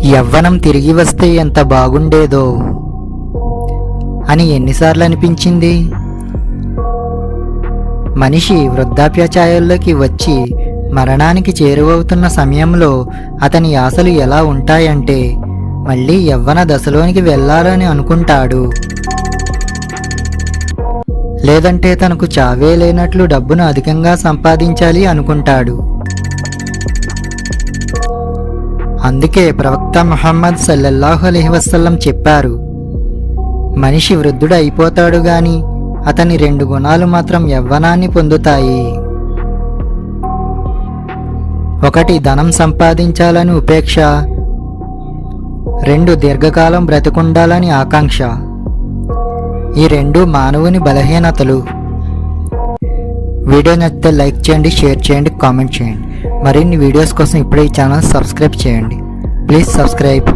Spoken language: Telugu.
యవ్వనం తిరిగి వస్తే ఎంత బాగుండేదో అని ఎన్నిసార్లు అనిపించింది. మనిషి వృద్ధాప్య ఛాయల్లోకి వచ్చి మరణానికి చేరువవుతున్న సమయంలో అతని ఆశలు ఎలా ఉంటాయంటే మళ్ళీ యవ్వన దశలోనికి వెళ్ళాలని అనుకుంటాడు. లేదంటే తనకు చావే లేనట్లు డబ్బును అధికంగా సంపాదించాలి అనుకుంటాడు. అందుకే ప్రవక్త ముహమ్మద్ సల్లల్లాహు అలైహి వసల్లం చెప్పారు, మనిషి వృద్ధుడు అయిపోతాడు గాని అతని 2 గుణాలు మాత్రం యవ్వనాన్ని పొందుతాయి. 1 ధనం సంపాదించాలని ఉపేక్ష, 2 దీర్ఘకాలం బ్రతికుండాలని ఆకాంక్ష. ఈ 2 మానవుని బలహీనతలు. వీడియో నచ్చితే లైక్ చేయండి, షేర్ చేయండి, కామెంట్ చేయండి. మరిన్ని వీడియోస్ కోసం ఇప్పుడే ఈ ఛానల్ సబ్స్క్రైబ్ చేయండి. Please subscribe.